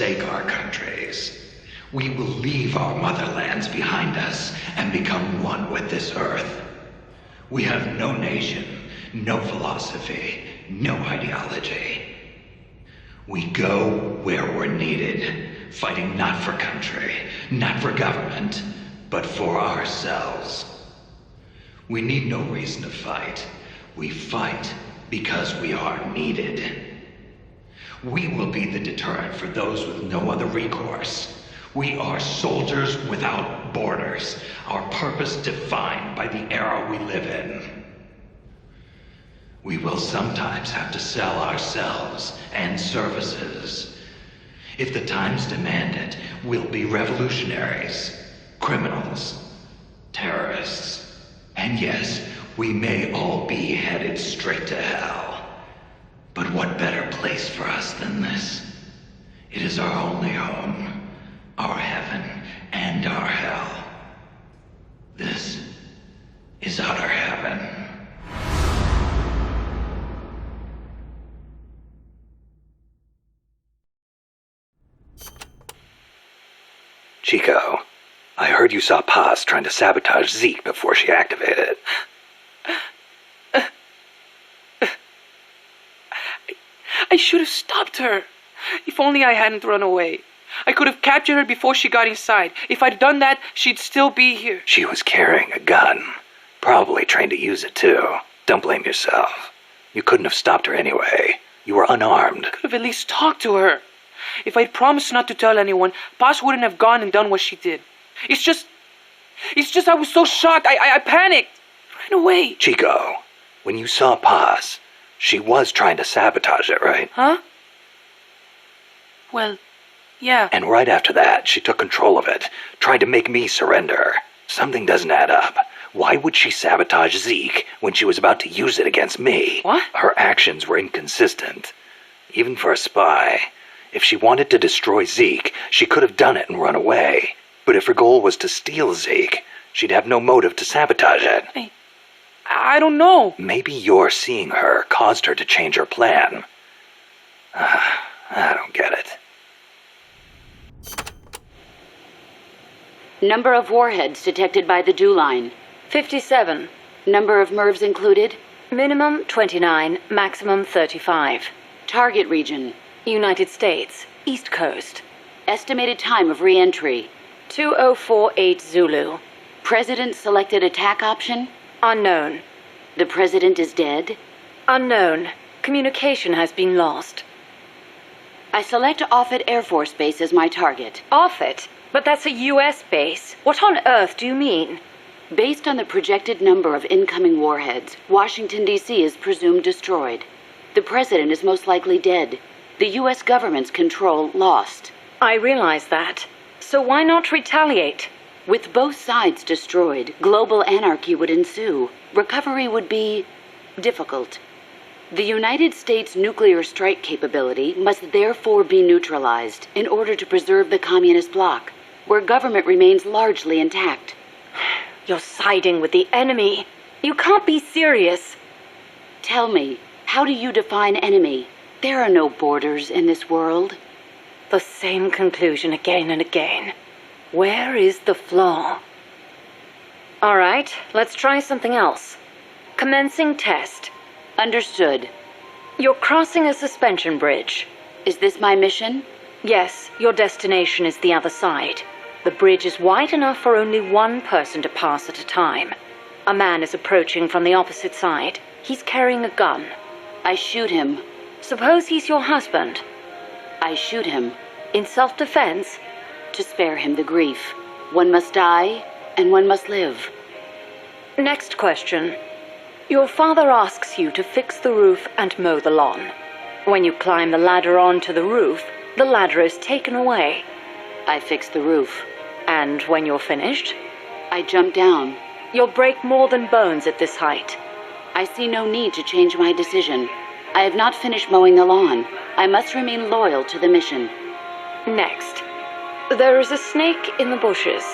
forsake our countries. We will leave our motherlands behind us and become one with this earth. We have no nation, no philosophy, no ideology. We go where we're needed, fighting not for country, not for government, but for ourselves. We need no reason to fight. We fight because we are needed. We will be the deterrent for those with no other recourse. We are soldiers without borders, our purpose defined by the era we live in. We will sometimes have to sell ourselves and services. If the times demand it, we'll be revolutionaries, criminals, terrorists. And yes, we may all be headed straight to hell. But what better place for us than this? It is our only home, our heaven and our hell. This is utter heaven. Chico, I heard you saw Paz trying to sabotage Zeke before she activated. I should have stopped her. If only I hadn't run away. I could have captured her before she got inside. If I'd done that, she'd still be here. She was carrying a gun. Probably trained to use it too. Don't blame yourself. You couldn't have stopped her anyway. You were unarmed. I could have at least talked to her. If I'd promised not to tell anyone, Paz wouldn't have gone and done what she did. It's just I was so shocked. I panicked. Ran away. Chico, when you saw Paz, she was trying to sabotage it, right? Huh? Well, yeah. And right after that, she took control of it, tried to make me surrender. Something doesn't add up. Why would she sabotage Zeke when she was about to use it against me? What? Her actions were inconsistent. Even for a spy. If she wanted to destroy Zeke, she could have done it and run away. But if her goal was to steal Zeke, she'd have no motive to sabotage it. I don't know. Maybe your seeing her caused her to change her plan. I don't get it. Number of warheads detected by the dew line. 57. Number of MIRVs included. Minimum 29, maximum 35. Target region. United States, East Coast. Estimated time of re-entry. 2048 Zulu. President selected attack option. Unknown. The president is dead. Unknown. Communication has been lost. I select Offutt Air Force Base as my target. Offutt? But that's a U.S. base. What on earth do you mean? Based on the projected number of incoming warheads, Washington, D.C. is presumed destroyed. The president is most likely dead. The U.S. government's control lost. I realize that. So why not retaliate? With both sides destroyed, global anarchy would ensue. Recovery would be difficult. The United States' nuclear strike capability must therefore be neutralized in order to preserve the communist bloc, where government remains largely intact. You're siding with the enemy. You can't be serious. Tell me, how do you define enemy? There are no borders in this world. The same conclusion again and again. Where is the flaw? All right, let's try something else. Commencing test. Understood. You're crossing a suspension bridge. Is this my mission? Yes, your destination is the other side. The bridge is wide enough for only one person to pass at a time. A man is approaching from the opposite side. He's carrying a gun. I shoot him. Suppose he's your husband. I shoot him. In self-defense? To spare him the grief. One must die, and one must live. Next question. Your father asks you to fix the roof and mow the lawn. When you climb the ladder onto the roof, the ladder is taken away. I fix the roof. And when you're finished? I jump down. You'll break more than bones at this height. I see no need to change my decision. I have not finished mowing the lawn. I must remain loyal to the mission. Next. There is a snake in the bushes.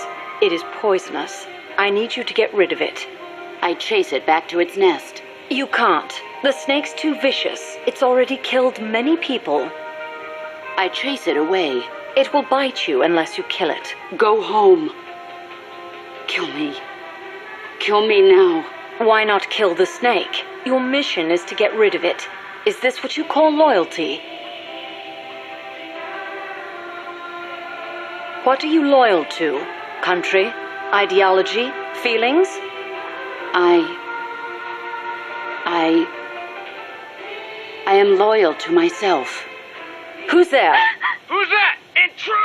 It is poisonous. I need you to get rid of it. I chase it back to its nest. You can't. The snake's too vicious. It's already killed many people. I chase it away. It will bite you unless you kill it. Go home. Kill me. Kill me now. Why not kill the snake? Your mission is to get rid of it. Is this what you call loyalty? What are you loyal to? Country? Ideology? Feelings? I am loyal to myself. Who's there? Who's that? Intruder!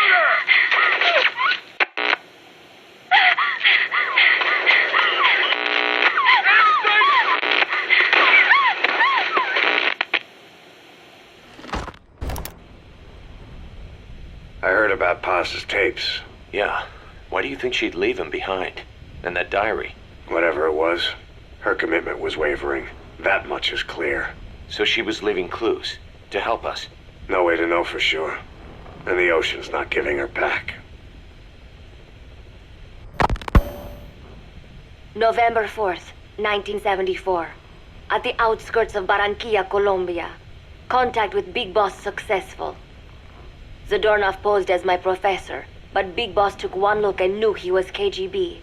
I heard about Paz's tapes. Yeah. Why do you think she'd leave him behind? And that diary? Whatever it was, her commitment was wavering. That much is clear. So she was leaving clues to help us. No way to know for sure. And the ocean's not giving her back. November 4th, 1974. At the outskirts of Barranquilla, Colombia. Contact with Big Boss successful. Zadornov posed as my professor, but Big Boss took one look and knew he was KGB.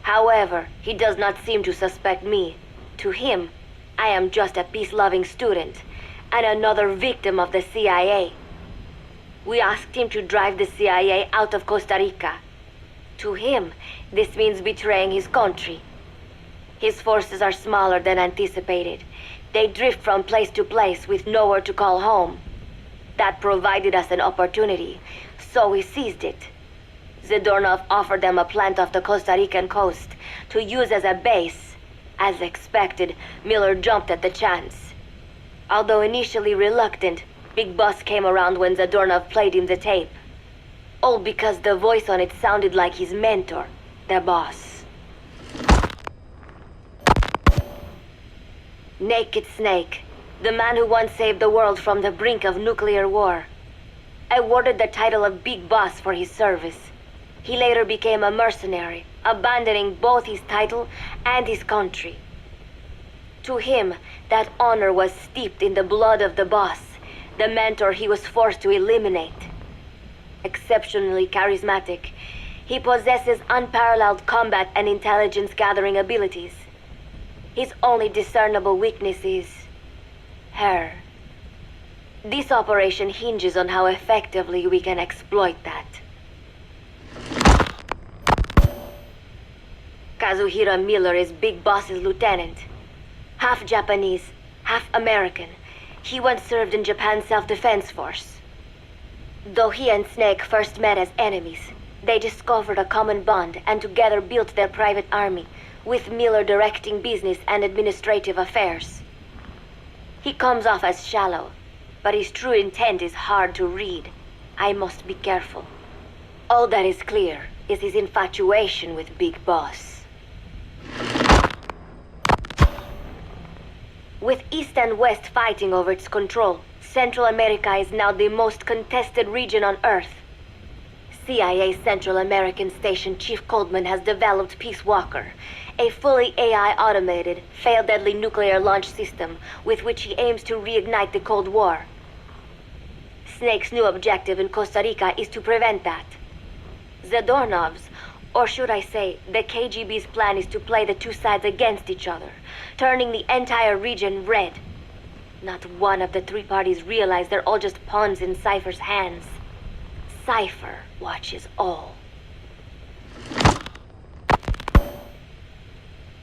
However, he does not seem to suspect me. To him, I am just a peace-loving student, and another victim of the CIA. We asked him to drive the CIA out of Costa Rica. To him, this means betraying his country. His forces are smaller than anticipated. They drift from place to place with nowhere to call home. That provided us an opportunity, so we seized it. Zadornov offered them a plant off the Costa Rican coast to use as a base. As expected, Miller jumped at the chance. Although initially reluctant, Big Boss came around when Zadornov played him the tape. All because the voice on it sounded like his mentor, the boss. Naked Snake, the man who once saved the world from the brink of nuclear war. Awarded the title of Big Boss for his service. He later became a mercenary, abandoning both his title and his country. To him, that honor was steeped in the blood of the boss, the mentor he was forced to eliminate. Exceptionally charismatic, he possesses unparalleled combat and intelligence-gathering abilities. His only discernible weakness is her. This operation hinges on how effectively we can exploit that. Kazuhira Miller is Big Boss's lieutenant. Half Japanese, half American. He once served in Japan's self-defense force. Though he and Snake first met as enemies, they discovered a common bond and together built their private army, with Miller directing business and administrative affairs. He comes off as shallow, but his true intent is hard to read. I must be careful. All that is clear is his infatuation with Big Boss. With East and West fighting over its control, Central America is now the most contested region on Earth. CIA Central American Station Chief Coldman has developed Peace Walker, a fully AI-automated, fail-deadly nuclear launch system with which he aims to reignite the Cold War. Snake's new objective in Costa Rica is to prevent that. Zadornov's, or should I say, the KGB's plan is to play the two sides against each other, turning the entire region red. Not one of the three parties realize they're all just pawns in Cypher's hands. Cypher watches all.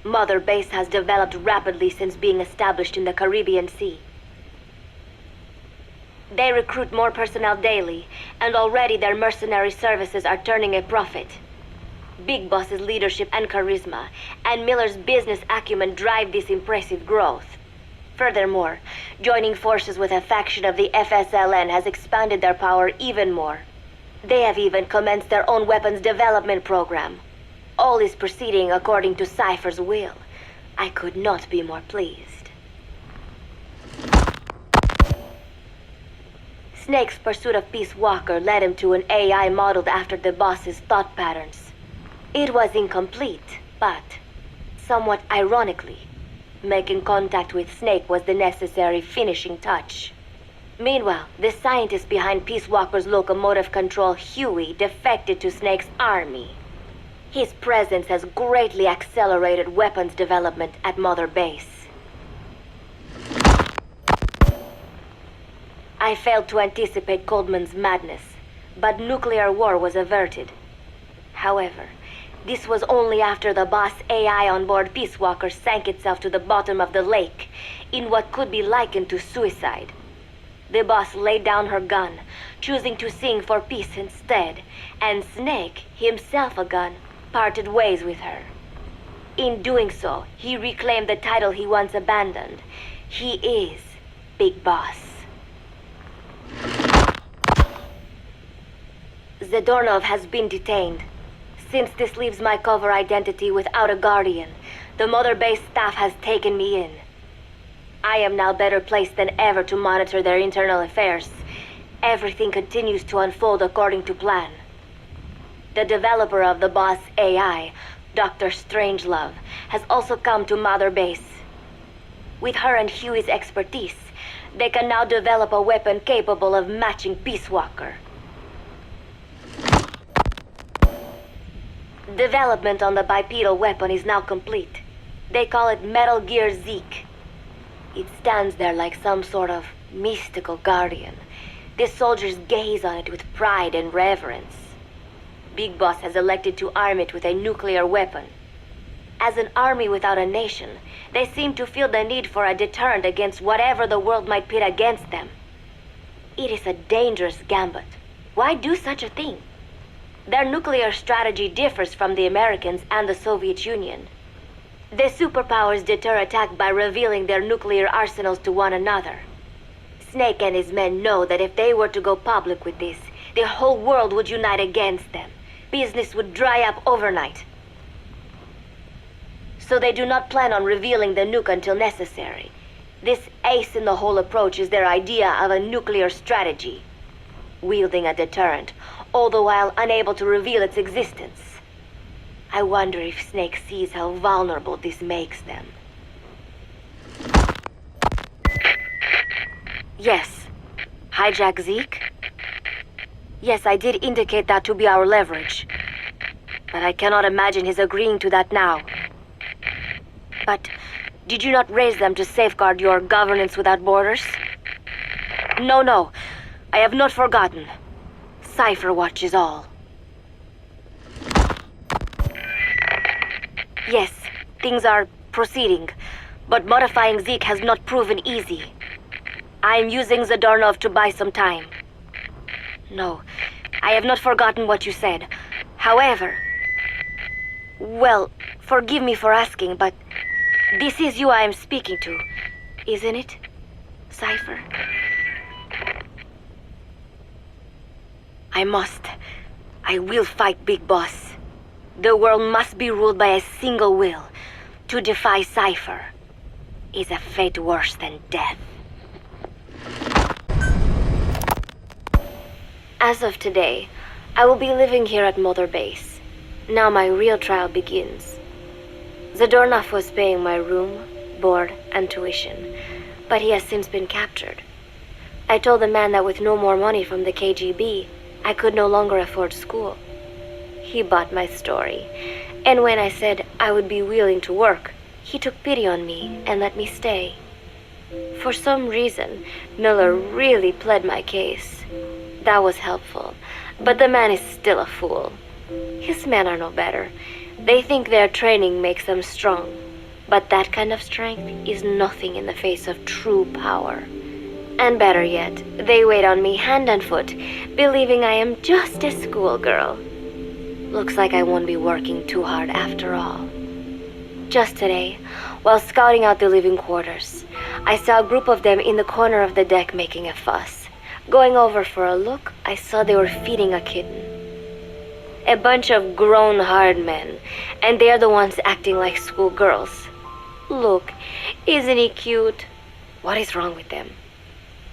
Mother Base has developed rapidly since being established in the Caribbean Sea. They recruit more personnel daily, and already their mercenary services are turning a profit. Big Boss's leadership and charisma, and Miller's business acumen drive this impressive growth. Furthermore, joining forces with a faction of the FSLN has expanded their power even more. They have even commenced their own weapons development program. All is proceeding according to Cypher's will. I could not be more pleased. Snake's pursuit of Peace Walker led him to an AI modeled after the boss's thought patterns. It was incomplete, but, somewhat ironically, making contact with Snake was the necessary finishing touch. Meanwhile, the scientist behind Peace Walker's locomotive control, Huey, defected to Snake's army. His presence has greatly accelerated weapons development at Mother Base. I failed to anticipate Coldman's madness, but nuclear war was averted. However, this was only after the boss AI on board Peace Walker sank itself to the bottom of the lake in what could be likened to suicide. The boss laid down her gun, choosing to sing for peace instead, and Snake, himself a gun, parted ways with her. In doing so, he reclaimed the title he once abandoned. He is Big Boss. Zadornov has been detained. Since this leaves my cover identity without a guardian, the Mother Base staff has taken me in. I am now better placed than ever to monitor their internal affairs. Everything continues to unfold according to plan. The developer of the boss AI, Dr. Strangelove, has also come to Mother Base. With her and Huey's expertise, they can now develop a weapon capable of matching Peace Walker. Development on the bipedal weapon is now complete. They call it Metal Gear Zeke. It stands there like some sort of mystical guardian. The soldiers gaze on it with pride and reverence. Big Boss has elected to arm it with a nuclear weapon. As an army without a nation, they seem to feel the need for a deterrent against whatever the world might pit against them. It is a dangerous gambit. Why do such a thing? Their nuclear strategy differs from the Americans and the Soviet Union. The superpowers deter attack by revealing their nuclear arsenals to one another. Snake and his men know that if they were to go public with this, the whole world would unite against them. Business would dry up overnight. So they do not plan on revealing the nuke until necessary. This ace-in-the-hole approach is their idea of a nuclear strategy. Wielding a deterrent, all the while unable to reveal its existence. I wonder if Snake sees how vulnerable this makes them. Yes. Hijack Zeke? Yes, I did indicate that to be our leverage. But I cannot imagine his agreeing to that now. But did you not raise them to safeguard your governance without borders? No. I have not forgotten. Cypher watches all. Yes, things are proceeding, but modifying Zeke has not proven easy. I am using Zadornov to buy some time. No, I have not forgotten what you said. However... Well, forgive me for asking, but this is you I am speaking to, isn't it, Cypher? I will fight Big Boss. The world must be ruled by a single will. To defy Cypher is a fate worse than death. As of today, I will be living here at Mother Base. Now my real trial begins. Zadornov was paying my room, board, and tuition, but he has since been captured. I told the man that with no more money from the KGB, I could no longer afford school. He bought my story, and when I said I would be willing to work, he took pity on me and let me stay. For some reason, Miller really pled my case. That was helpful, but the man is still a fool. His men are no better. They think their training makes them strong, but that kind of strength is nothing in the face of true power. And better yet, they wait on me hand and foot, believing I am just a schoolgirl. Looks like I won't be working too hard after all. Just today, while scouting out the living quarters, I saw a group of them in the corner of the deck making a fuss. Going over for a look, I saw they were feeding a kitten. A bunch of grown hard men, and they're the ones acting like schoolgirls. Look, isn't he cute? What is wrong with them?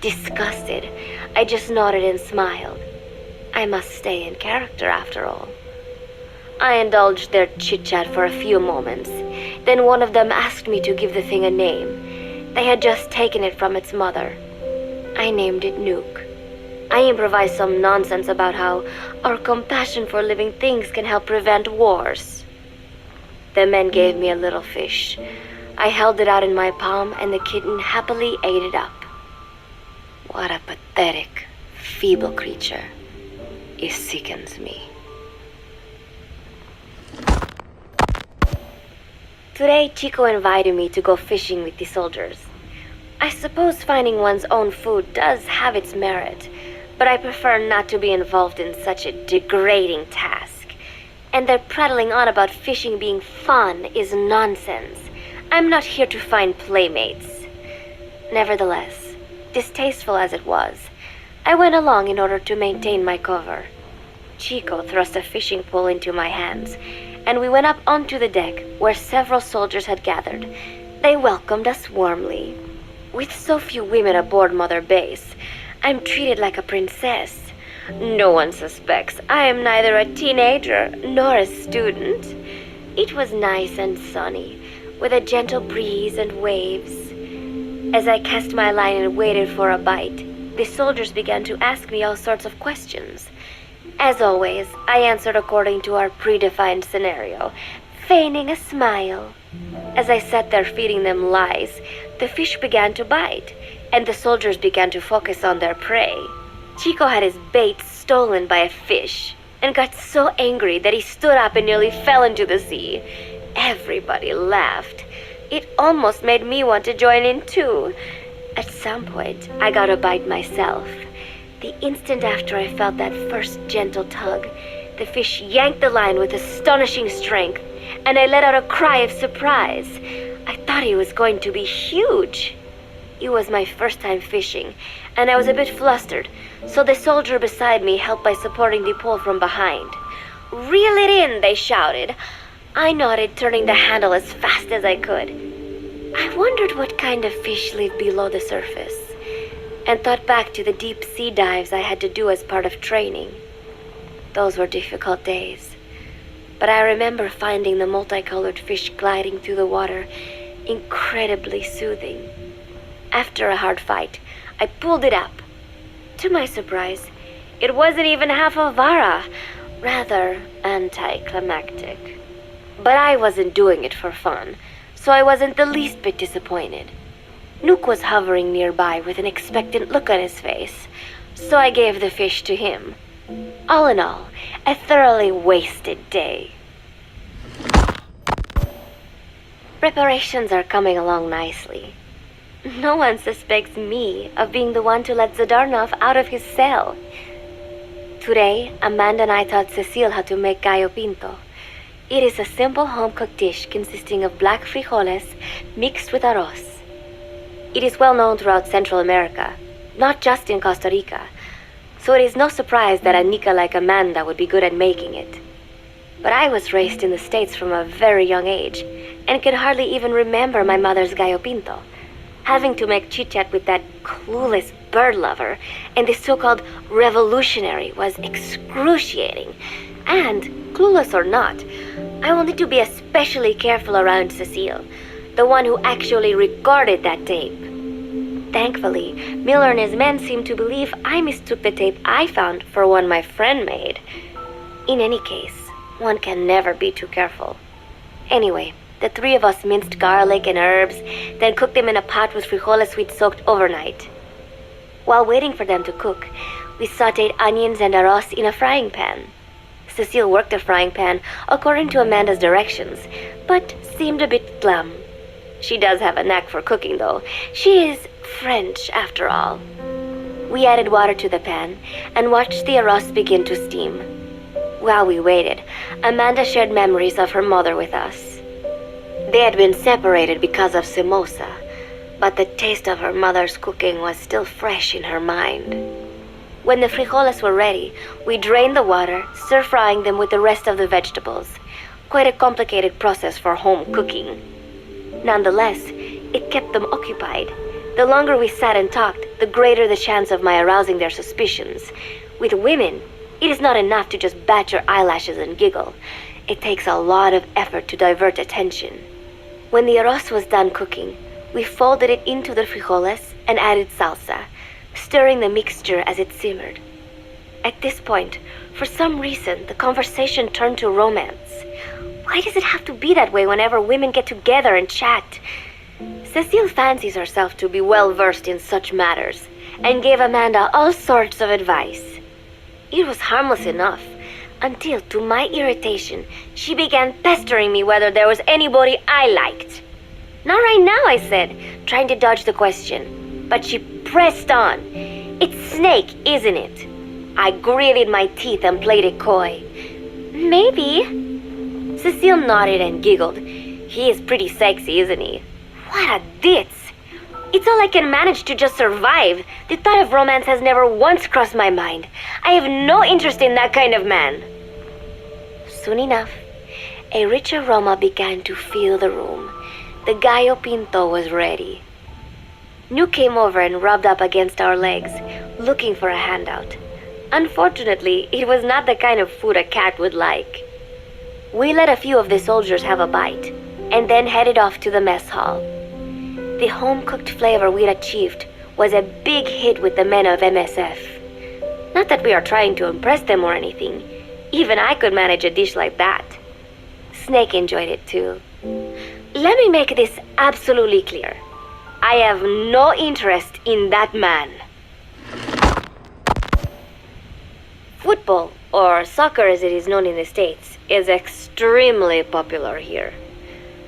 Disgusted, I just nodded and smiled. I must stay in character after all. I indulged their chit-chat for a few moments. Then one of them asked me to give the thing a name. They had just taken it from its mother. I named it Nuke. I improvised some nonsense about how our compassion for living things can help prevent wars. The men gave me a little fish. I held it out in my palm, and the kitten happily ate it up. What a pathetic, feeble creature. It sickens me. Today, Chico invited me to go fishing with the soldiers. I suppose finding one's own food does have its merit, but I prefer not to be involved in such a degrading task. And their prattling on about fishing being fun is nonsense. I'm not here to find playmates. Nevertheless, distasteful as it was, I went along in order to maintain my cover. Chico thrust a fishing pole into my hands, and we went up onto the deck where several soldiers had gathered. They welcomed us warmly. With so few women aboard Mother Base, I'm treated like a princess. No one suspects I am neither a teenager nor a student. It was nice and sunny, with a gentle breeze and waves. As I cast my line and waited for a bite, the soldiers began to ask me all sorts of questions. As always, I answered according to our predefined scenario, feigning a smile. As I sat there feeding them lies, the fish began to bite, and the soldiers began to focus on their prey. Chico had his bait stolen by a fish, and got so angry that he stood up and nearly fell into the sea. Everybody laughed. It almost made me want to join in too. At some point, I got a bite myself. The instant after I felt that first gentle tug, the fish yanked the line with astonishing strength, and I let out a cry of surprise. I thought he was going to be huge. It was my first time fishing, and I was a bit flustered, so the soldier beside me helped by supporting the pole from behind. "Reel it in," they shouted. I nodded, turning the handle as fast as I could. I wondered what kind of fish lived below the surface, and thought back to the deep sea dives I had to do as part of training. Those were difficult days, but I remember finding the multicolored fish gliding through the water incredibly soothing. After a hard fight, I pulled it up. To my surprise, it wasn't even half a vara, rather anticlimactic. But I wasn't doing it for fun, so I wasn't the least bit disappointed. Nook was hovering nearby with an expectant look on his face, so I gave the fish to him. All in all, a thoroughly wasted day. Preparations are coming along nicely. No one suspects me of being the one to let Zadarnov out of his cell. Today, Amanda and I taught Cecile how to make gallo pinto. It is a simple home-cooked dish consisting of black frijoles mixed with arroz. It is well known throughout Central America, not just in Costa Rica, so it is no surprise that a Nica like Amanda would be good at making it. But I was raised in the States from a very young age, and can hardly even remember my mother's gallo pinto. Having to make chit-chat with that clueless bird lover and the so-called revolutionary was excruciating. And, clueless or not, I will need to be especially careful around Cecile, the one who actually recorded that tape. Thankfully, Miller and his men seemed to believe I mistook the tape I found for one my friend made. In any case, one can never be too careful. Anyway, the three of us minced garlic and herbs, then cooked them in a pot with frijoles we'd soaked overnight. While waiting for them to cook, we sautéed onions and arroz in a frying pan. Cecile worked the frying pan according to Amanda's directions, but seemed a bit glum. She does have a knack for cooking, though. She is French, after all. We added water to the pan and watched the arroz begin to steam. While we waited, Amanda shared memories of her mother with us. They had been separated because of Simosa, but the taste of her mother's cooking was still fresh in her mind. When the frijoles were ready, we drained the water, stir-frying them with the rest of the vegetables. Quite a complicated process for home cooking. Nonetheless, it kept them occupied. The longer we sat and talked, the greater the chance of my arousing their suspicions. With women, it is not enough to just bat your eyelashes and giggle. It takes a lot of effort to divert attention. When the arroz was done cooking, we folded it into the frijoles and added salsa. stirring the mixture as it simmered. At this point, for some reason, the conversation turned to romance. Why does it have to be that way whenever women get together and chat? Cecile fancies herself to be well versed in such matters, and gave Amanda all sorts of advice. It was harmless enough, until, to my irritation, she began pestering me whether there was anybody I liked. Not right now, I said, trying to dodge the question. But she pressed on. It's Snake, isn't it? I gritted my teeth and played it coy. Maybe. Cecile nodded and giggled. He is pretty sexy, isn't he? What a ditz. It's all I can manage to just survive. The thought of romance has never once crossed my mind. I have no interest in that kind of man. Soon enough, a rich aroma began to fill the room. The gallo pinto was ready. New came over and rubbed up against our legs, looking for a handout. Unfortunately, it was not the kind of food a cat would like. We let a few of the soldiers have a bite, and then headed off to the mess hall. The home-cooked flavor we'd achieved was a big hit with the men of MSF. Not that we are trying to impress them or anything. Even I could manage a dish like that. Snake enjoyed it too. Let me make this absolutely clear. I have no interest in that man. Football, or soccer as it is known in the States, is extremely popular here.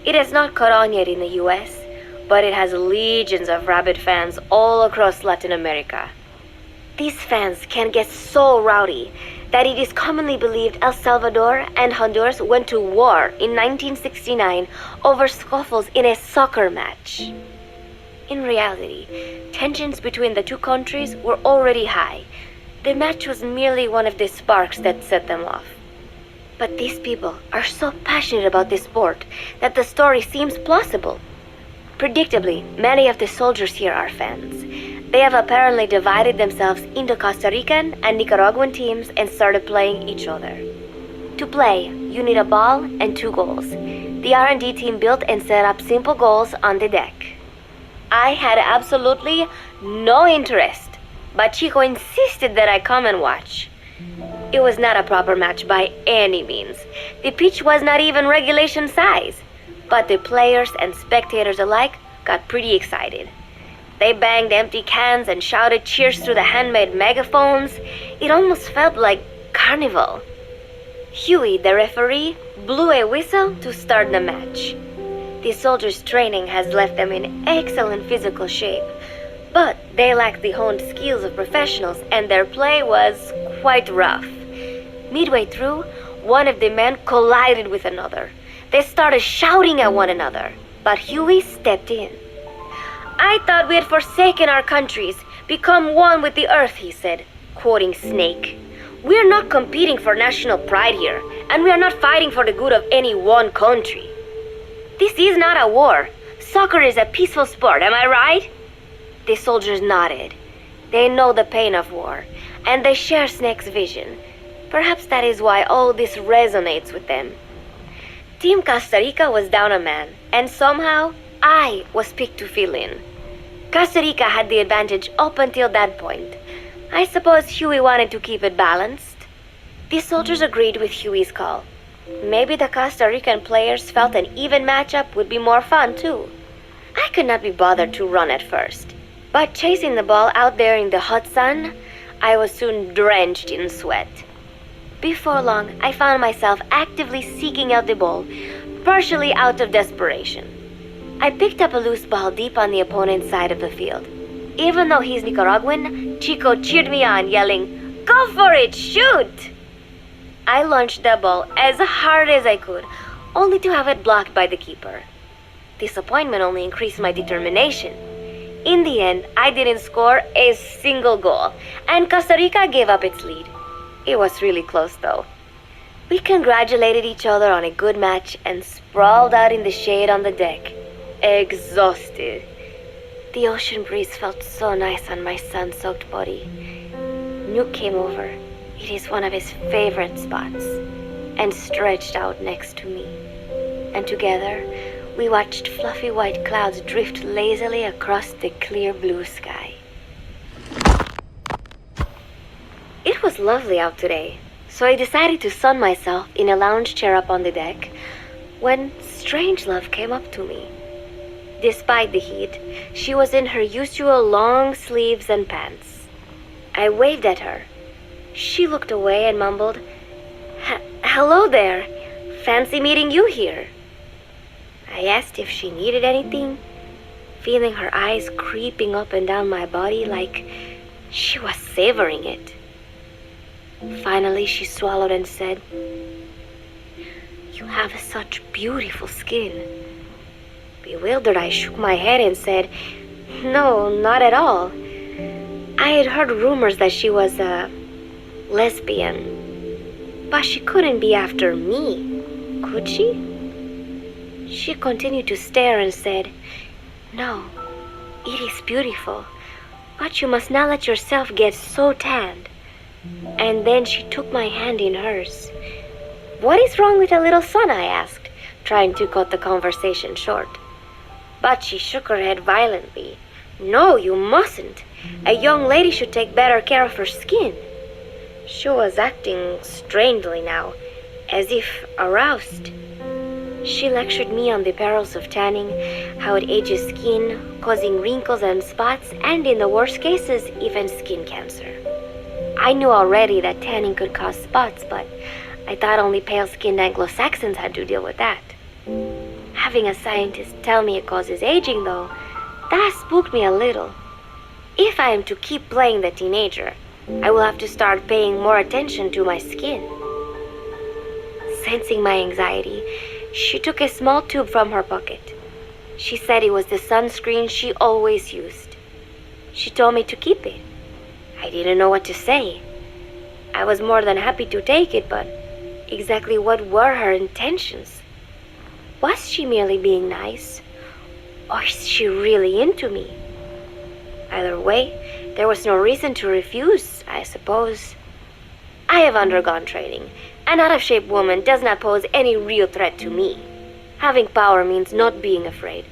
It has not caught on yet in the US, but it has legions of rabid fans all across Latin America. These fans can get so rowdy that it is commonly believed El Salvador and Honduras went to war in 1969 over scuffles in a soccer match. In reality, tensions between the two countries were already high. The match was merely one of the sparks that set them off. But these people are so passionate about this sport that the story seems plausible. Predictably, many of the soldiers here are fans. They have apparently divided themselves into Costa Rican and Nicaraguan teams and started playing each other. To play, you need a ball and 2 goals. The R&D team built and set up simple goals on the deck. I had absolutely no interest, but Chico insisted that I come and watch. It was not a proper match by any means. The pitch was not even regulation size, but the players and spectators alike got pretty excited. They banged empty cans and shouted cheers through the handmade megaphones. It almost felt like carnival. Huey, the referee, blew a whistle to start the match. The soldiers' training has left them in excellent physical shape, but they lacked the honed skills of professionals and their play was quite rough. Midway through, one of the men collided with another. They started shouting at one another, but Huey stepped in. I thought we had forsaken our countries, become one with the earth, he said, quoting Snake. We are not competing for national pride here, and we are not fighting for the good of any one country. This is not a war. Soccer is a peaceful sport, am I right? The soldiers nodded. They know the pain of war, and they share Snake's vision. Perhaps that is why all this resonates with them. Team Costa Rica was down a man, and somehow I was picked to fill in. Costa Rica had the advantage up until that point. I suppose Huey wanted to keep it balanced. The soldiers agreed with Huey's call. Maybe the Costa Rican players felt an even matchup would be more fun too. I could not be bothered to run at first, but chasing the ball out there in the hot sun, I was soon drenched in sweat. Before long, I found myself actively seeking out the ball, partially out of desperation. I picked up a loose ball deep on the opponent's side of the field. Even though he's Nicaraguan, Chico cheered me on, yelling, "Go for it, shoot!" I launched the ball as hard as I could, only to have it blocked by the keeper. Disappointment only increased my determination. In the end, I didn't score a single goal, and Costa Rica gave up its lead. It was really close, though. We congratulated each other on a good match and sprawled out in the shade on the deck, exhausted. The ocean breeze felt so nice on my sun-soaked body. Nuke came over. It is one of his favorite spots, and stretched out next to me. And together, we watched fluffy white clouds drift lazily across the clear blue sky. was lovely out today, so I decided to sun myself in a lounge chair up on the deck when Strangelove came up to me. Despite the heat, she was in her usual long sleeves and pants. I waved at her. She looked away and mumbled, "Hello there. Fancy meeting you here." I asked if she needed anything, feeling her eyes creeping up and down my body like she was savoring it. Finally, she swallowed and said, "You have such beautiful skin." Bewildered, I shook my head and said, "No, not at all. I had heard rumors that she was a lesbian, but she couldn't be after me, could she?" She continued to stare and said, "No, it is beautiful, but you must not let yourself get so tanned." And then she took my hand in hers. "What is wrong with a little sun?" I asked, trying to cut the conversation short. But she shook her head violently. "No, you mustn't. A young lady should take better care of her skin." She was acting strangely now, as if aroused. She lectured me on the perils of tanning, how it ages skin, causing wrinkles and spots, and in the worst cases, even skin cancer. I knew already that tanning could cause spots, but I thought only pale-skinned Anglo-Saxons had to deal with that. Having a scientist tell me it causes aging, though, that spooked me a little. If I am to keep playing the teenager, I will have to start paying more attention to my skin. Sensing my anxiety, she took a small tube from her pocket. She said it was the sunscreen she always used. She told me to keep it. I didn't know what to say. I was more than happy to take it, but exactly what were her intentions? Was she merely being nice? Or is she really into me? Either way, there was no reason to refuse, I suppose. I have undergone training. An out-of-shape woman does not pose any real threat to me. Having power means not being afraid.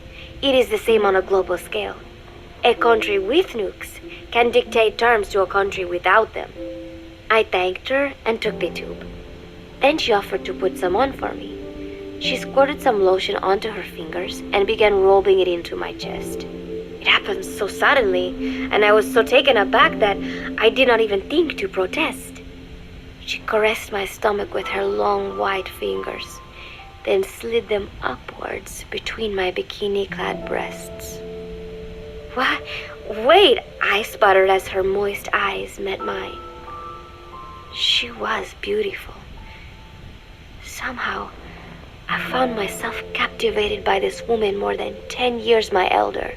It is the same on a global scale. A country with nukes can dictate terms to a country without them. I thanked her and took the tube. Then she offered to put some on for me. She squirted some lotion onto her fingers and began rolling it into my chest. It happened so suddenly, and I was so taken aback that I did not even think to protest. She caressed my stomach with her long white fingers, then slid them upwards between my bikini-clad breasts. "What? Wait," I sputtered as her moist eyes met mine. She was beautiful. Somehow, I found myself captivated by this woman more than 10 years my elder.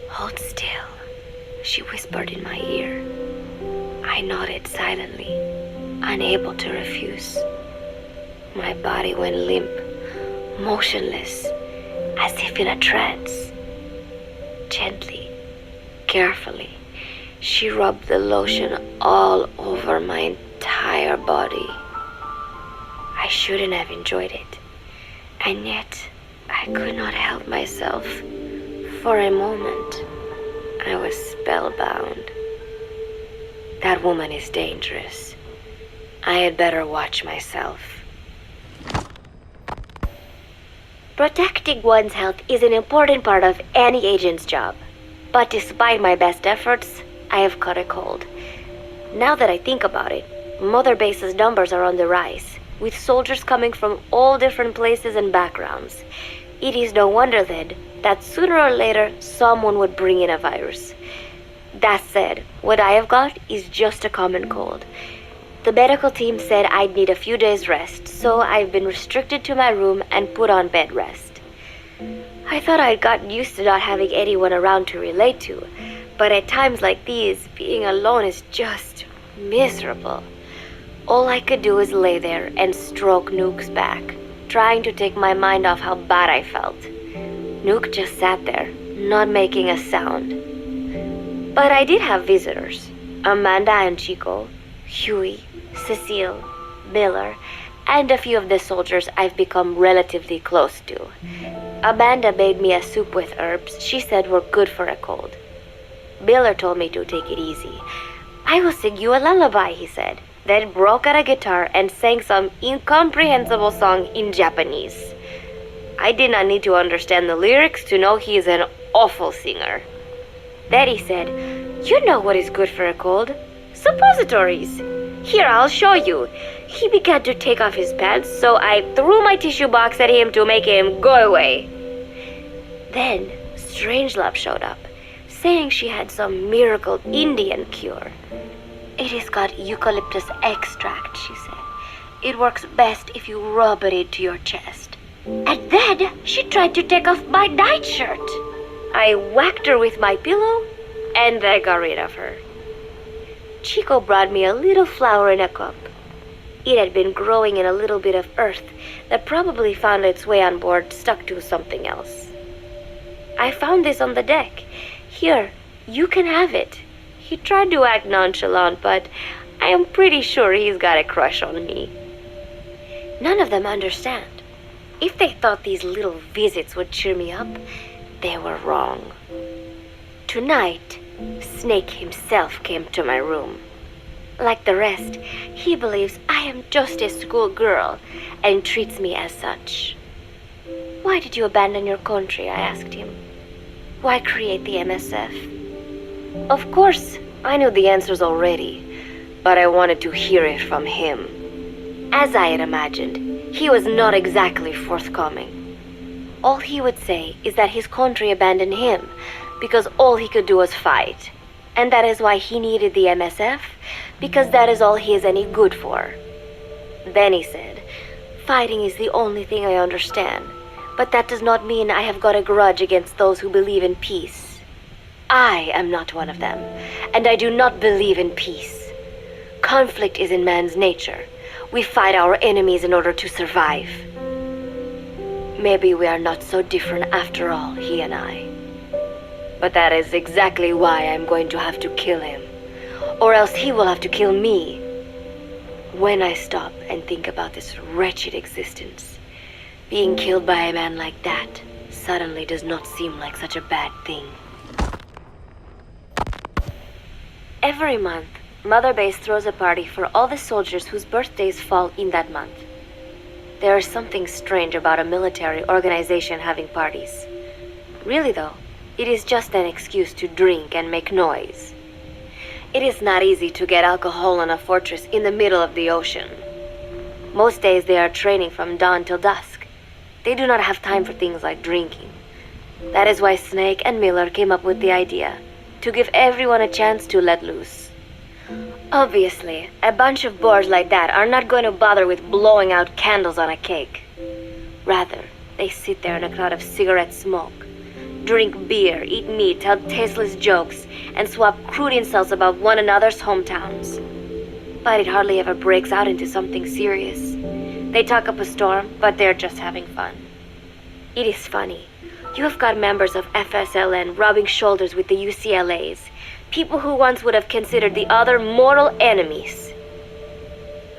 "Hold still," she whispered in my ear. I nodded silently, unable to refuse. My body went limp, motionless, as if in a trance. Gently, carefully, she rubbed the lotion all over my entire body. I shouldn't have enjoyed it, and yet I could not help myself. For a moment, I was spellbound. That woman is dangerous. I had better watch myself. Protecting one's health is an important part of any agent's job. But despite my best efforts, I have caught a cold. Now that I think about it, Mother Base's numbers are on the rise, with soldiers coming from all different places and backgrounds. It is no wonder, then, that sooner or later someone would bring in a virus. That said, what I have got is just a common cold. The medical team said I'd need a few days rest, so I've been restricted to my room and put on bed rest. I thought I'd gotten used to not having anyone around to relate to, but at times like these, being alone is just miserable. All I could do was lay there and stroke Nook's back, trying to take my mind off how bad I felt. Nook just sat there, not making a sound. But I did have visitors. Amanda and Chico, Huey, Cecile, Miller, and a few of the soldiers I've become relatively close to. Amanda made me a soup with herbs she said were good for a cold. Miller told me to take it easy. I will sing you a lullaby, he said, then broke out a guitar and sang some incomprehensible song in Japanese. I did not need to understand the lyrics to know he is an awful singer. Then he said, "You know what is good for a cold? Suppositories. Here, I'll show you." He began to take off his pants, so I threw my tissue box at him to make him go away. Then Strangelove showed up, saying she had some miracle Indian cure. "It has got eucalyptus extract," she said. "It works best if you rub it into your chest." And then she tried to take off my nightshirt. I whacked her with my pillow, and I got rid of her. Chico brought me a little flower in a cup. It had been growing in a little bit of earth that probably found its way on board, stuck to something else. "I found this on the deck. Here, you can have it." He tried to act nonchalant, but I am pretty sure he's got a crush on me. None of them understand. If they thought these little visits would cheer me up, they were wrong. Tonight, Snake himself came to my room. Like the rest, he believes I am just a schoolgirl and treats me as such. "Why did you abandon your country?" I asked him. "Why create the MSF?" Of course, I knew the answers already, but I wanted to hear it from him. As I had imagined, he was not exactly forthcoming. All he would say is that his country abandoned him because all he could do was fight, and that is why he needed the MSF, because that is all he is any good for. Then he said, "Fighting is the only thing I understand, but that does not mean I have got a grudge against those who believe in peace. I am not one of them, and I do not believe in peace. Conflict is in man's nature. We fight our enemies in order to survive. Maybe we are not so different after all, he and I. But that is exactly why I'm going to have to kill him, or else he will have to kill me. When I stop and think about this wretched existence, being killed by a man like that suddenly does not seem like such a bad thing." Every month, Mother Base throws a party for all the soldiers whose birthdays fall in that month. There is something strange about a military organization having parties. Really though, it is just an excuse to drink and make noise. It is not easy to get alcohol in a fortress in the middle of the ocean. Most days they are training from dawn till dusk. They do not have time for things like drinking. That is why Snake and Miller came up with the idea to give everyone a chance to let loose. Obviously, a bunch of boors like that are not going to bother with blowing out candles on a cake. Rather, they sit there in a cloud of cigarette smoke, drink beer, eat meat, tell tasteless jokes, and swap crude insults about one another's hometowns. But it hardly ever breaks out into something serious. They talk up a storm, but they're just having fun. It is funny. You have got members of FSLN rubbing shoulders with the UCLAs, people who once would have considered the other mortal enemies.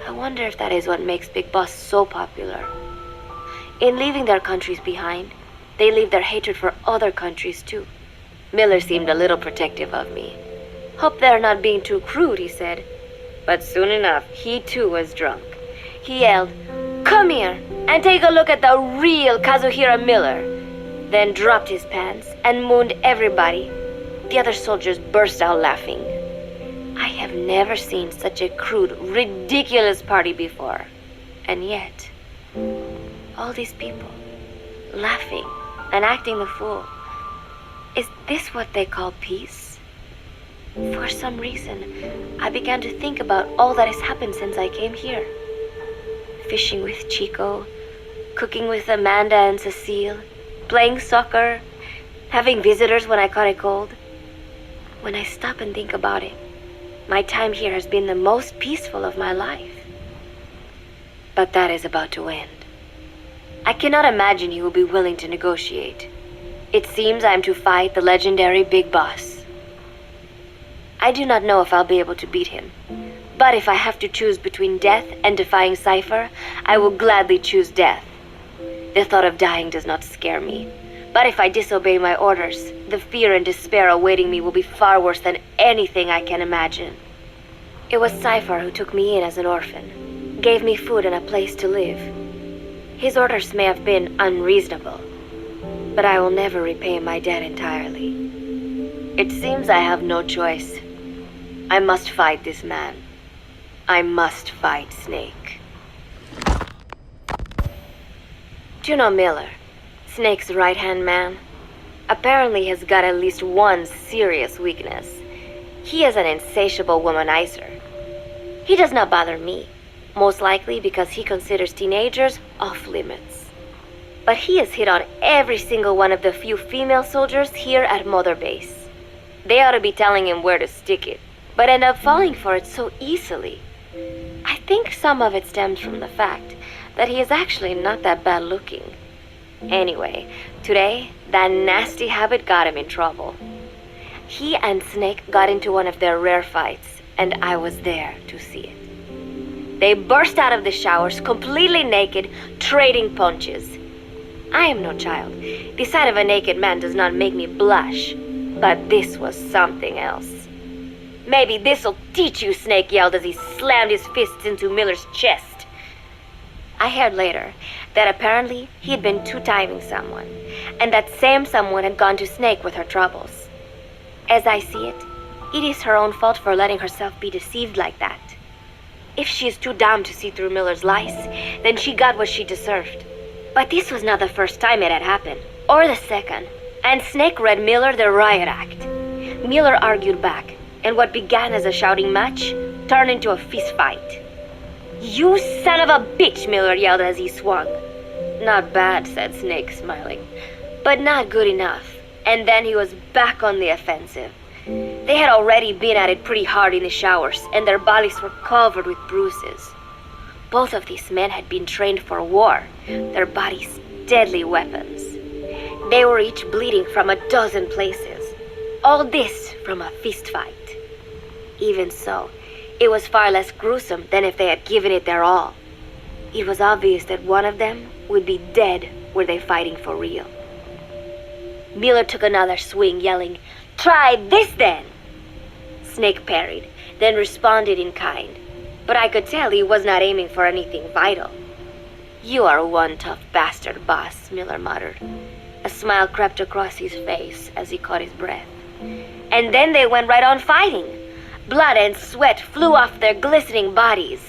I wonder if that is what makes Big Boss so popular. In leaving their countries behind, they leave their hatred for other countries too. Miller seemed a little protective of me. "Hope they're not being too crude," he said. But soon enough, he too was drunk. He yelled, "Come here and take a look at the real Kazuhira Miller," then dropped his pants and mooned everybody. The other soldiers burst out laughing. I have never seen such a crude, ridiculous party before. And yet, all these people, laughing and acting the fool. Is this what they call peace? For some reason, I began to think about all that has happened since I came here. Fishing with Chico, cooking with Amanda and Cecile, playing soccer, having visitors when I caught a cold. When I stop and think about it, my time here has been the most peaceful of my life. But that is about to end. I cannot imagine he will be willing to negotiate. It seems I am to fight the legendary Big Boss. I do not know if I'll be able to beat him, but if I have to choose between death and defying Cypher, I will gladly choose death. The thought of dying does not scare me, but if I disobey my orders, the fear and despair awaiting me will be far worse than anything I can imagine. It was Cypher who took me in as an orphan, gave me food and a place to live. His orders may have been unreasonable, but I will never repay my debt entirely. It seems I have no choice. I must fight this man. I must fight Snake. Do you know Miller, Snake's right-hand man? Apparently has got at least one serious weakness. He is an insatiable womanizer. He does not bother me, most likely because he considers teenagers off limits. But he has hit on every single one of the few female soldiers here at Mother Base. They ought to be telling him where to stick it, but end up falling for it so easily. I think some of it stems from the fact that he is actually not that bad looking. Anyway, today, that nasty habit got him in trouble. He and Snake got into one of their rare fights, and I was there to see it. They burst out of the showers, completely naked, trading punches. I am no child. The sight of a naked man does not make me blush, but this was something else. Maybe this'll teach you, Snake yelled as he slammed his fists into Miller's chest. I heard later that apparently he'd been two-timing someone, and that same someone had gone to Snake with her troubles. As I see it, it is her own fault for letting herself be deceived like that. If she is too dumb to see through Miller's lies, then she got what she deserved. But this was not the first time it had happened, or the second, and Snake read Miller the riot act. Miller argued back, and what began as a shouting match turned into a fist fight. "You son of a bitch," Miller yelled as he swung. "Not bad," said Snake, smiling, "but not good enough." And then he was back on the offensive. They had already been at it pretty hard in the showers, and their bodies were covered with bruises. Both of these men had been trained for war, their bodies deadly weapons. They were each bleeding from a dozen places. All this from a fist fight. Even so, it was far less gruesome than if they had given it their all. It was obvious that one of them would be dead were they fighting for real. Miller took another swing, yelling, "Try this then!" Snake parried, then responded in kind, but I could tell he was not aiming for anything vital. "You are one tough bastard, boss," Miller muttered. A smile crept across his face as he caught his breath. And then they went right on fighting. Blood and sweat flew off their glistening bodies.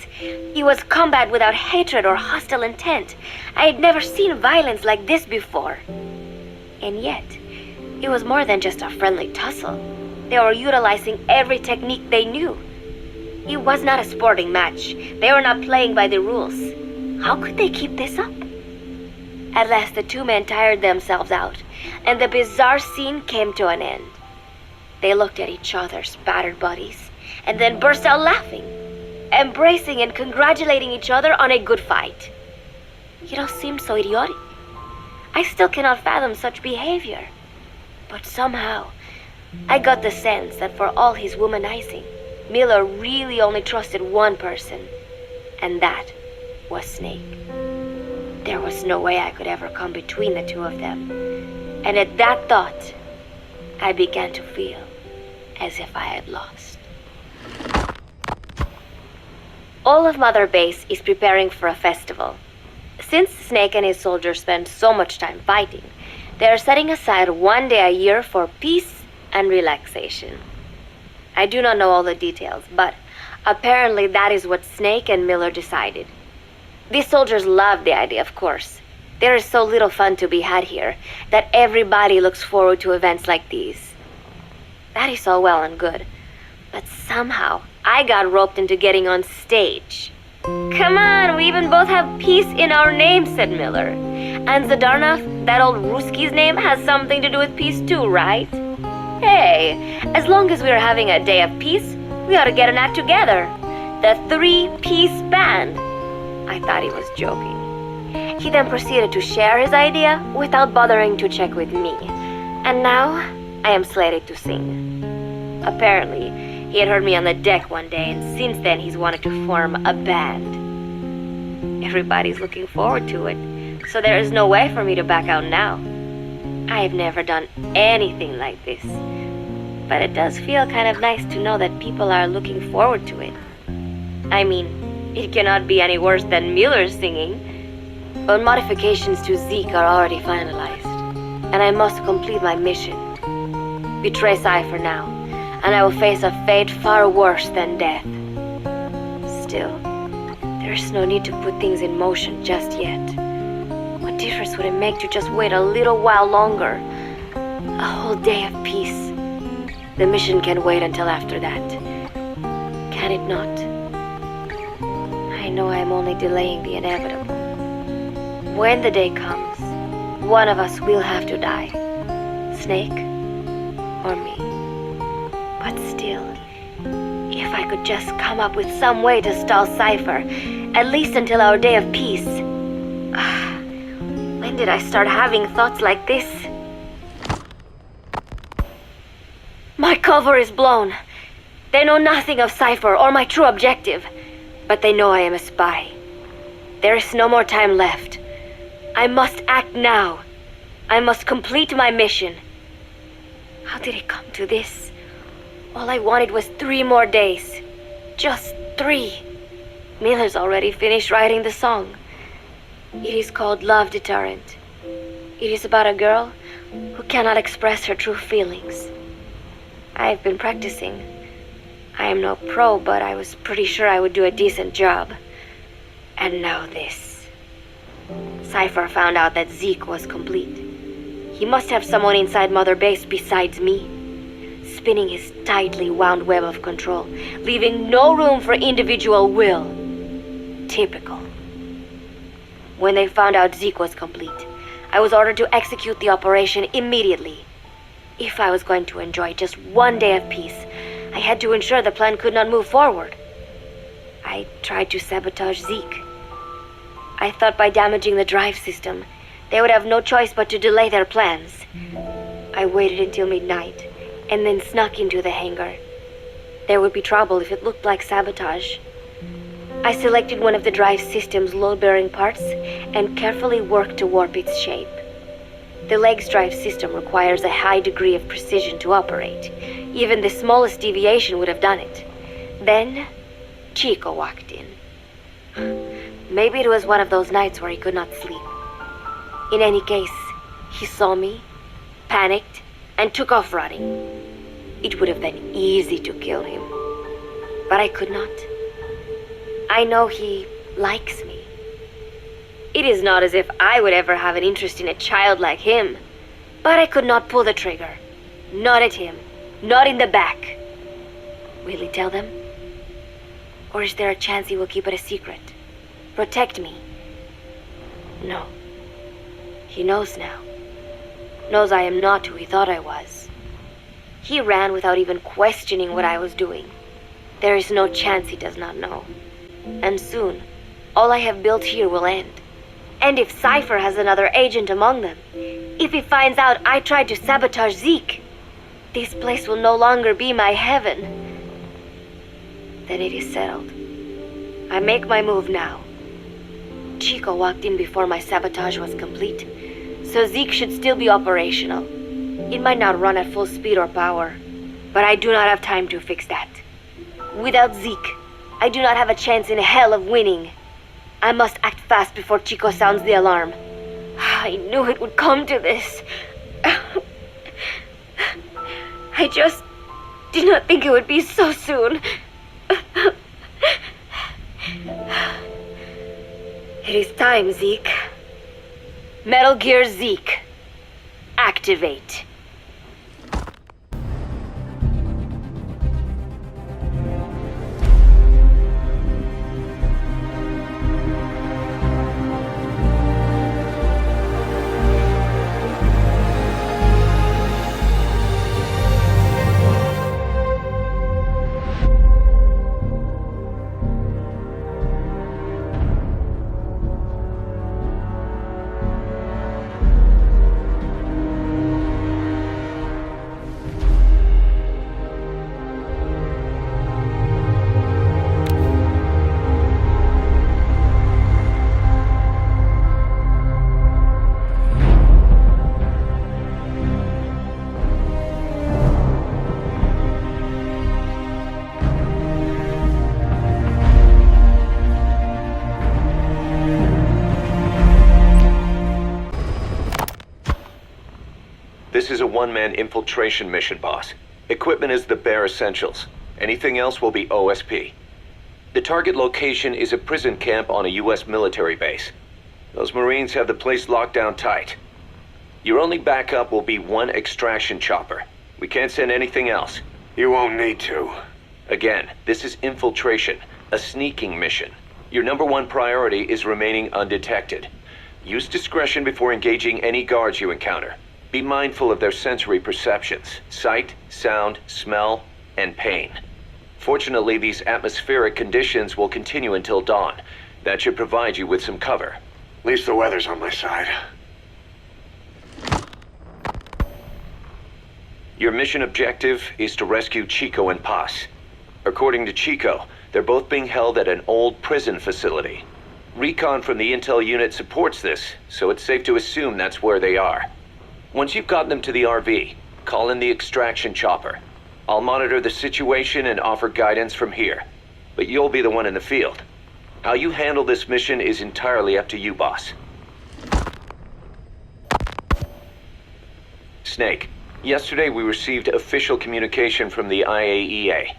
It was combat without hatred or hostile intent. I had never seen violence like this before. And yet, it was more than just a friendly tussle. They were utilizing every technique they knew. It was not a sporting match. They were not playing by the rules. How could they keep this up? At last, the two men tired themselves out, and the bizarre scene came to an end. They looked at each other's battered bodies, and then burst out laughing, embracing and congratulating each other on a good fight. It all seemed so idiotic. I still cannot fathom such behavior. But somehow, I got the sense that for all his womanizing, Miller really only trusted one person, and that was Snake. There was no way I could ever come between the two of them. And at that thought, I began to feel as if I had lost. All of Mother Base is preparing for a festival. Since Snake and his soldiers spend so much time fighting, they are setting aside one day a year for peace and relaxation. I do not know all the details, but apparently that is what Snake and Miller decided. These soldiers love the idea, of course. There is so little fun to be had here that everybody looks forward to events like these. That is all well and good, but somehow I got roped into getting on stage. "Come on, we even both have peace in our names," said Miller. "And Zadarnov, that old Ruski's name, has something to do with peace too, right? Hey, as long as we are having a day of peace, we ought to get an act together. The Three-Piece Band." I thought he was joking. He then proceeded to share his idea without bothering to check with me. And now, I am slated to sing. Apparently, he had heard me on the deck one day, and since then he's wanted to form a band. Everybody's looking forward to it, so there is no way for me to back out now. I have never done anything like this, but it does feel kind of nice to know that people are looking forward to it. I mean, it cannot be any worse than Miller's singing. But modifications to Zeke are already finalized, and I must complete my mission. Betray Cypher now, and I will face a fate far worse than death. Still, there's no need to put things in motion just yet. What difference would it make to just wait a little while longer? A whole day of peace. The mission can wait until after that. Can it not? I know I am only delaying the inevitable. When the day comes, one of us will have to die. Snake or me. But still, if I could just come up with some way to stall Cypher, at least until our day of peace. When did I start having thoughts like this? My cover is blown. They know nothing of Cypher or my true objective, but they know I am a spy. There is no more time left. I must act now. I must complete my mission. How did it come to this? All I wanted was 3 more days. Just 3. Miller's already finished writing the song. It is called Love Deterrent. It is about a girl who cannot express her true feelings. I've been practicing. I am no pro, but I was pretty sure I would do a decent job. And now this. Cypher found out that Zeke was complete. He must have someone inside Mother Base besides me, spinning his tightly wound web of control, leaving no room for individual will. Typical. When they found out Zeke was complete, I was ordered to execute the operation immediately. If I was going to enjoy just 1 day of peace, I had to ensure the plan could not move forward. I tried to sabotage Zeke. I thought by damaging the drive system, they would have no choice but to delay their plans. I waited until midnight, and then snuck into the hangar. There would be trouble if it looked like sabotage. I selected one of the drive system's load-bearing parts and carefully worked to warp its shape. The leg's drive system requires a high degree of precision to operate. Even the smallest deviation would have done it. Then, Chico walked in. Maybe it was one of those nights where he could not sleep. In any case, he saw me, panicked, and took off running. It would have been easy to kill him, but I could not. I know he likes me. It is not as if I would ever have an interest in a child like him, but I could not pull the trigger. Not at him, not in the back. Will he tell them? Or is there a chance he will keep it a secret? Protect me? No. He knows now. Knows I am not who he thought I was. He ran without even questioning what I was doing. There is no chance he does not know. And soon, all I have built here will end. And if Cypher has another agent among them, if he finds out I tried to sabotage Zeke, this place will no longer be my heaven. Then it is settled. I make my move now. Chico walked in before my sabotage was complete, so Zeke should still be operational. It might not run at full speed or power, but I do not have time to fix that. Without Zeke, I do not have a chance in hell of winning. I must act fast before Chico sounds the alarm. I knew it would come to this. I just did not think it would be so soon. It is time, Zeke. Metal Gear Zeke. Activate. This is a one-man infiltration mission, boss. Equipment is the bare essentials. Anything else will be OSP. The target location is a prison camp on a U.S. military base. Those Marines have the place locked down tight. Your only backup will be one extraction chopper. We can't send anything else. You won't need to. Again, this is infiltration, a sneaking mission. Your number one priority is remaining undetected. Use discretion before engaging any guards you encounter. Be mindful of their sensory perceptions: sight, sound, smell, and pain. Fortunately, these atmospheric conditions will continue until dawn. That should provide you with some cover. At least the weather's on my side. Your mission objective is to rescue Chico and Paz. According to Chico, they're both being held at an old prison facility. Recon from the intel unit supports this, so it's safe to assume that's where they are. Once you've gotten them to the RV, call in the extraction chopper. I'll monitor the situation and offer guidance from here, but you'll be the one in the field. How you handle this mission is entirely up to you, boss. Snake, yesterday we received official communication from the IAEA.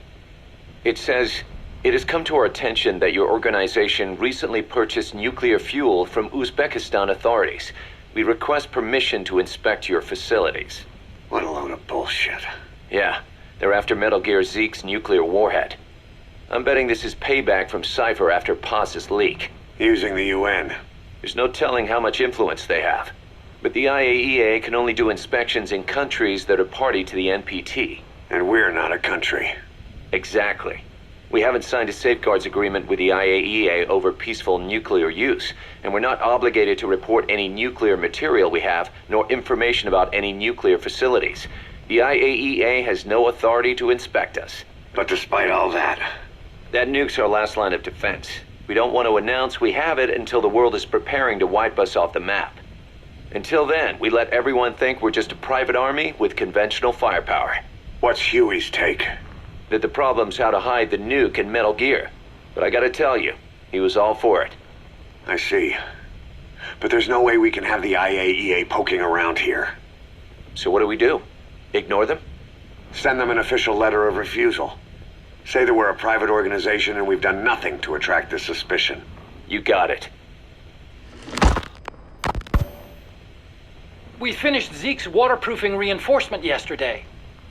It says, "It has come to our attention that your organization recently purchased nuclear fuel from Uzbekistan authorities. We request permission to inspect your facilities." What a load of bullshit. Yeah, they're after Metal Gear Zeke's nuclear warhead. I'm betting this is payback from Cypher after Paz's leak. Using the UN. There's no telling how much influence they have. But the IAEA can only do inspections in countries that are party to the NPT. And we're not a country. Exactly. We haven't signed a safeguards agreement with the IAEA over peaceful nuclear use, and we're not obligated to report any nuclear material we have, nor information about any nuclear facilities. The IAEA has no authority to inspect us. But despite all that, that nuke's our last line of defense. We don't want to announce we have it until the world is preparing to wipe us off the map. Until then, we let everyone think we're just a private army with conventional firepower. what's Huey's take? That the problem's how to hide the nuke in Metal Gear. But I gotta tell you, he was all for it. I see. But there's no way we can have the IAEA poking around here. So what do we do? Ignore them? Send them an official letter of refusal. Say that we're a private organization and we've done nothing to attract this suspicion. You got it. We finished Zeke's waterproofing reinforcement yesterday.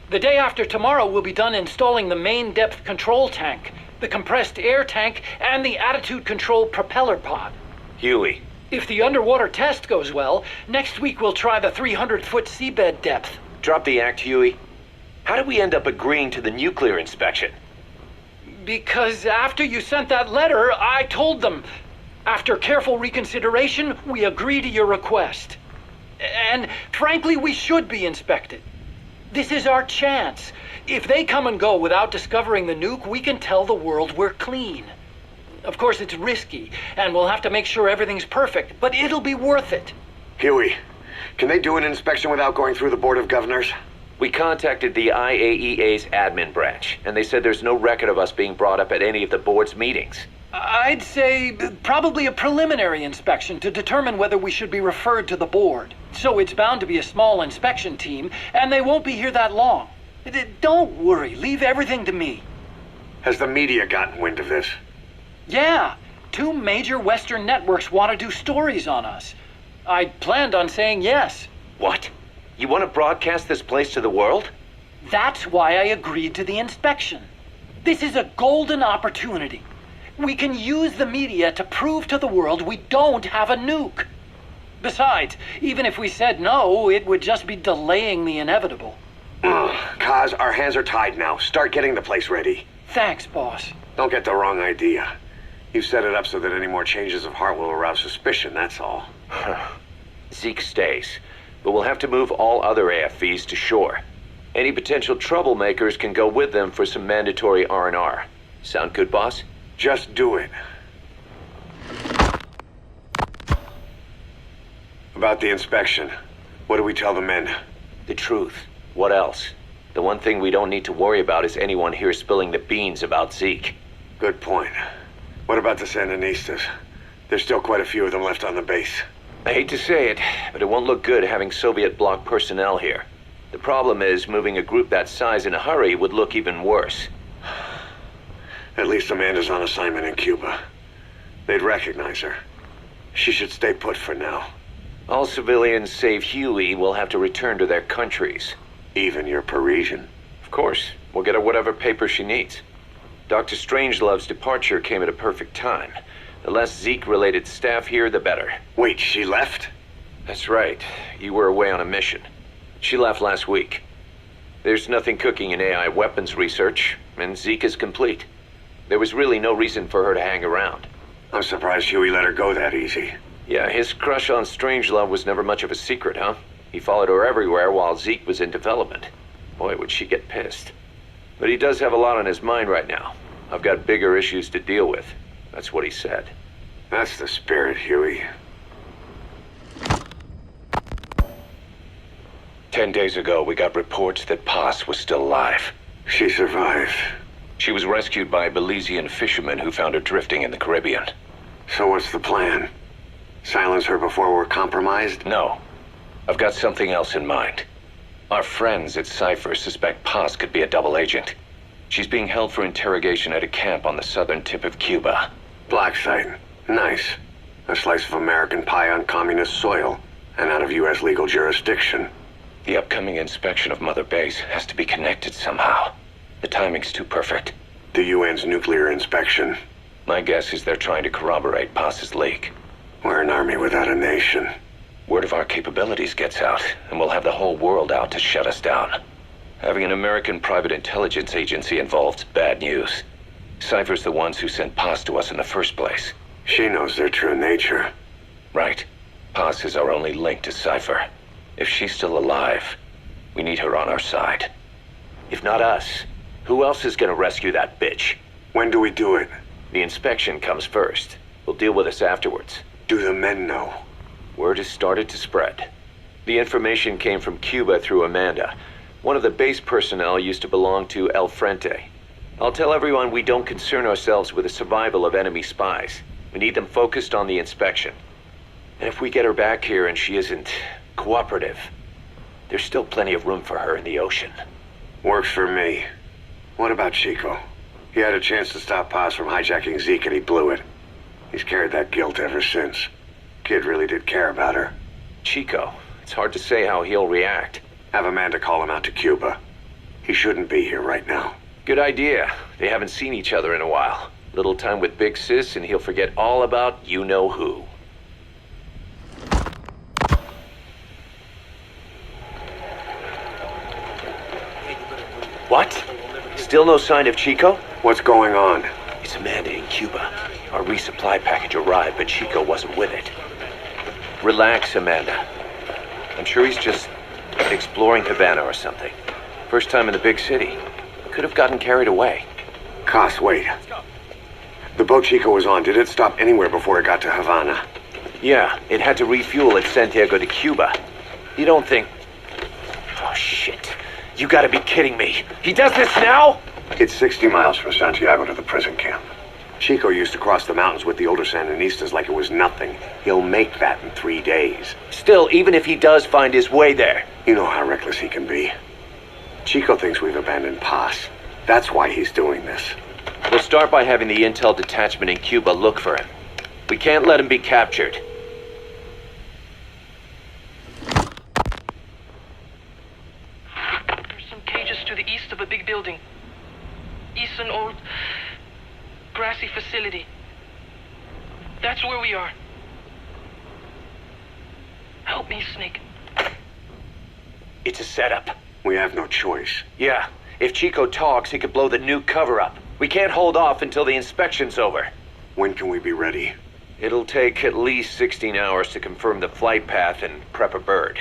The day after tomorrow, we'll be done installing the main depth control tank, the compressed air tank, and the attitude control propeller pod. Huey. If the underwater test goes well, next week we'll try the 300-foot seabed depth. Drop the act, Huey. How did we end up agreeing to the nuclear inspection? Because after you sent that letter, I told them. After careful reconsideration, we agree to your request. And frankly, we should be inspected. This is our chance. If they come and go without discovering the nuke, we can tell the world we're clean. Of course, it's risky, and we'll have to make sure everything's perfect, but it'll be worth it. Huey, can they do an inspection without going through the Board of Governors? We contacted the IAEA's admin branch, and they said there's no record of us being brought up at any of the board's meetings. I'd say probably a preliminary inspection to determine whether we should be referred to the board. So it's bound to be a small inspection team, and they won't be here that long. Don't worry, leave everything to me. Has the media gotten wind of this? Yeah, 2 major Western networks want to do stories on us. I planned on saying yes. What? You want to broadcast this place to the world? That's why I agreed to the inspection. This is a golden opportunity. We can use the media to prove to the world we don't have a nuke. Besides, even if we said no, it would just be delaying the inevitable. Kaz, our hands are tied now. Start getting the place ready. Thanks, boss. Don't get the wrong idea. You've set it up so that any more changes of heart will arouse suspicion, that's all. Zeke stays, but we'll have to move all other AFVs to shore. Any potential troublemakers can go with them for some mandatory R&R. Sound good, boss? Just do it. About the inspection, what do we tell the men? The truth. What else? The one thing we don't need to worry about is anyone here spilling the beans about Zeke. Good point. What about the Sandinistas? There's still quite a few of them left on the base. I hate to say it, but it won't look good having Soviet bloc personnel here. The problem is, moving a group that size in a hurry would look even worse. At least Amanda's on assignment in Cuba. They'd recognize her. She should stay put for now. All civilians save Huey will have to return to their countries. Even your Parisian. Of course, we'll get her whatever paper she needs. Dr. Strangelove's departure came at a perfect time. The less Zeke-related staff here, the better. Wait, she left? That's right. You were away on a mission. She left last week. There's nothing cooking in AI weapons research, and Zeke is complete. There was really no reason for her to hang around. I'm surprised Huey let her go that easy. Yeah, his crush on Strangelove was never much of a secret, huh? He followed her everywhere while Zeke was in development. Boy, would she get pissed. But he does have a lot on his mind right now. I've got bigger issues to deal with. That's what he said. That's the spirit, Huey. 10 days ago, we got reports that Paz was still alive. She survived. She was rescued by Belizean fishermen who found her drifting in the Caribbean. So what's the plan? Silence her before we're compromised? No. I've got something else in mind. Our friends at Cypher suspect Paz could be a double agent. She's being held for interrogation at a camp on the southern tip of Cuba. Black site. Nice. A slice of American pie on communist soil, and out of U.S. legal jurisdiction. The upcoming inspection of Mother Base has to be connected somehow. The timing's too perfect. The UN's nuclear inspection. My guess is they're trying to corroborate Paz's leak. We're an army without a nation. Word of our capabilities gets out, and we'll have the whole world out to shut us down. Having an American private intelligence agency involved's bad news. Cypher's the ones who sent Paz to us in the first place. She knows their true nature. Right. Paz is our only link to Cypher. If she's still alive, we need her on our side. If not us, who else is gonna rescue that bitch? When do we do it? The inspection comes first. We'll deal with us afterwards. Do the men know? Word has started to spread. The information came from Cuba through Amanda. One of the base personnel used to belong to El Frente. I'll tell everyone we don't concern ourselves with the survival of enemy spies. We need them focused on the inspection. And if we get her back here and she isn't cooperative, there's still plenty of room for her in the ocean. Works for me. What about Chico? He had a chance to stop Paz from hijacking Zeke and he blew it. He's carried that guilt ever since. Kid really did care about her. Chico, it's hard to say how he'll react. Have Amanda call him out to Cuba. He shouldn't be here right now. Good idea. They haven't seen each other in a while. Little time with Big Sis and he'll forget all about you-know-who. What? Still no sign of Chico? What's going on? It's Amanda in Cuba. Our resupply package arrived, but Chico wasn't with it. Relax, Amanda. I'm sure he's just exploring Havana or something. First time in the big city. Could have gotten carried away. Cos, wait. The boat Chico was on, did it stop anywhere before it got to Havana? Yeah, it had to refuel at Santiago de Cuba. You don't think... Oh, shit. You gotta be kidding me. He does this now? It's 60 miles from Santiago to the prison camp. Chico used to cross the mountains with the older Sandinistas like it was nothing. He'll make that in 3 days. Still, even if he does find his way there... You know how reckless he can be. Chico thinks we've abandoned Paz. That's why he's doing this. We'll start by having the intel detachment in Cuba look for him. We can't let him be captured. There's some cages to the east of a big building. East an old grassy facility. That's where we are. Help me, Snake. It's a setup. We have no choice. Yeah, if Chico talks, he could blow the nuke cover up. We can't hold off until the inspection's over. When can we be ready? It'll take at least 16 hours to confirm the flight path and prep a bird.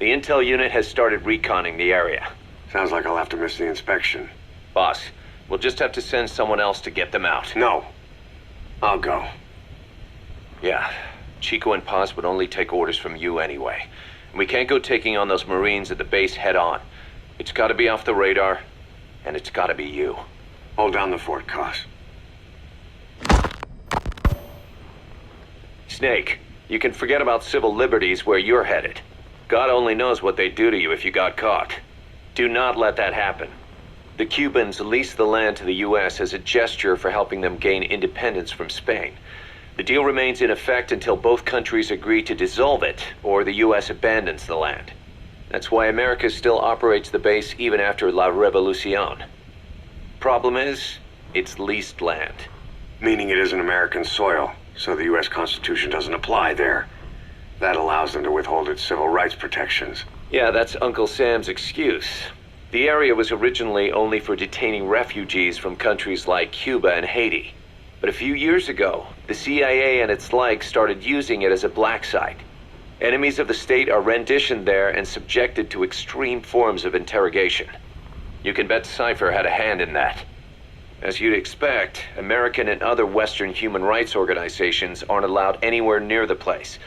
The intel unit has started reconning the area. Sounds like I'll have to miss the inspection. Boss, we'll just have to send someone else to get them out. No. I'll go. Yeah, Chico and Paz would only take orders from you anyway. And we can't go taking on those Marines at the base head on. It's gotta be off the radar, and it's gotta be you. Hold down the fort, Cos. Snake, you can forget about civil liberties where you're headed. God only knows what they'd do to you if you got caught. Do not let that happen. The Cubans leased the land to the U.S. as a gesture for helping them gain independence from Spain. The deal remains in effect until both countries agree to dissolve it, or the U.S. abandons the land. That's why America still operates the base even after La Revolucion. Problem is, it's leased land. Meaning it isn't American soil, so the U.S. Constitution doesn't apply there. That allows them to withhold its civil rights protections. Yeah, that's Uncle Sam's excuse. The area was originally only for detaining refugees from countries like Cuba and Haiti. But a few years ago, the CIA and its like started using it as a black site. Enemies of the state are renditioned there and subjected to extreme forms of interrogation. You can bet Cypher had a hand in that. As you'd expect, American and other Western human rights organizations aren't allowed anywhere near the place.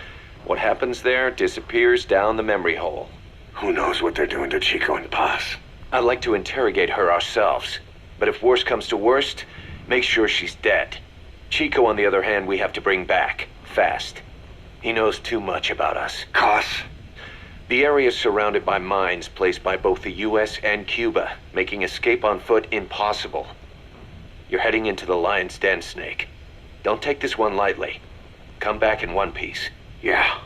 What happens there disappears down the memory hole. Who knows what they're doing to Chico and Paz? I'd like to interrogate her ourselves. But if worst comes to worst, make sure she's dead. Chico, on the other hand, we have to bring back. Fast. He knows too much about us. Cos? The area is surrounded by mines placed by both the U.S. and Cuba, making escape on foot impossible. You're heading into the Lion's Den, Snake. Don't take this one lightly. Come back in one piece. Yeah.